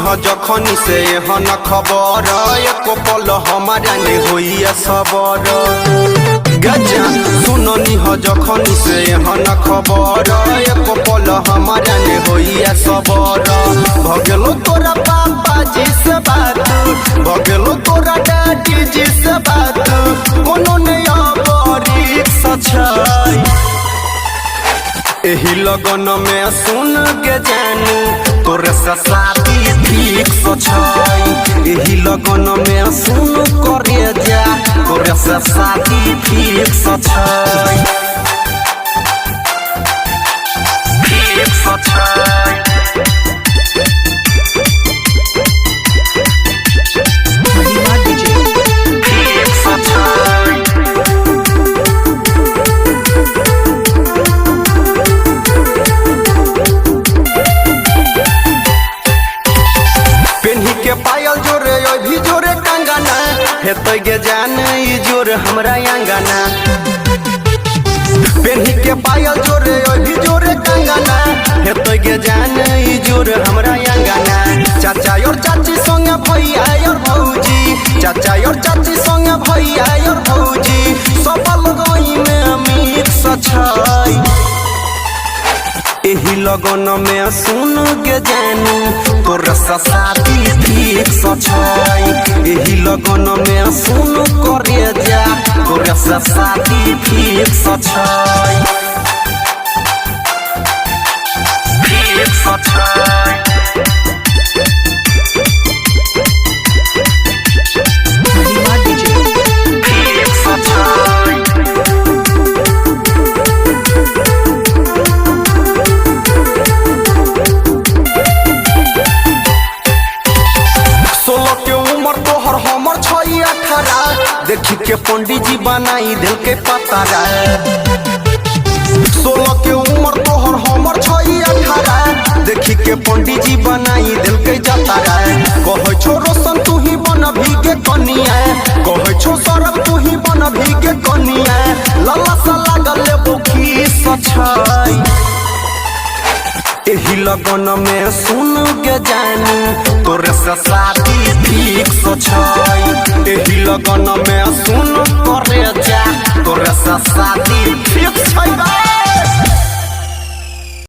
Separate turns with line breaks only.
ह जखनी से हन खबर एको पल हमारा ने होइया सबर गजा सुननी ह जखनी से हन खबर एको पल हमारा ने होइया सबर भगेलो तोरा पापा जी से बात भगेलो तोरा डैडी जी से बात कोनो नया बड़ी सच्चाई एही लगन में सुन के जानू तोरे से शादी ठीक सच्चाई एही लगन में सुन करे जा तोरे से शादी ठीक सच्चाई ठीक सच्चाई ठीक सच्चाई पेन्ही के पायल जोरे भी जोरे कंगना हेतै गे जान ई जोर हमरा अंगना पेन्ही के पायल जोरे भी जोरे कंगना हेतै गे जान ई जोर हमरा अंगना चाचा और चाची संगे भैया और भौजी चाचा और चाची संगे भैया और भौजी सब लगई में अमीर सच्चाई एही लगन में सुन के जानू तोरे से शादी ठीक सच्चाई एही लगन में सुन करे जा तोरे से शादी ठीक सच्चाई ठीक सच्चाई ठीक सच्चाई देखी के पंडित जी बनाई दिल के पतारा 16 के उम्र तोहर हमर 18 देखी के पंडित जी बनाई दिल के जतारा कहे छो रोशन तू ही बन भीगे कनिया कहे छो सरब तू ही बन भीगे कनिया लल्ला सा लागल बुखी सच्चाई एही लगन में सुन के जानू तोरे से शादी ठीक सच्चाई एही लगन में सुन करे जा तोरे से शादी ठीक छै।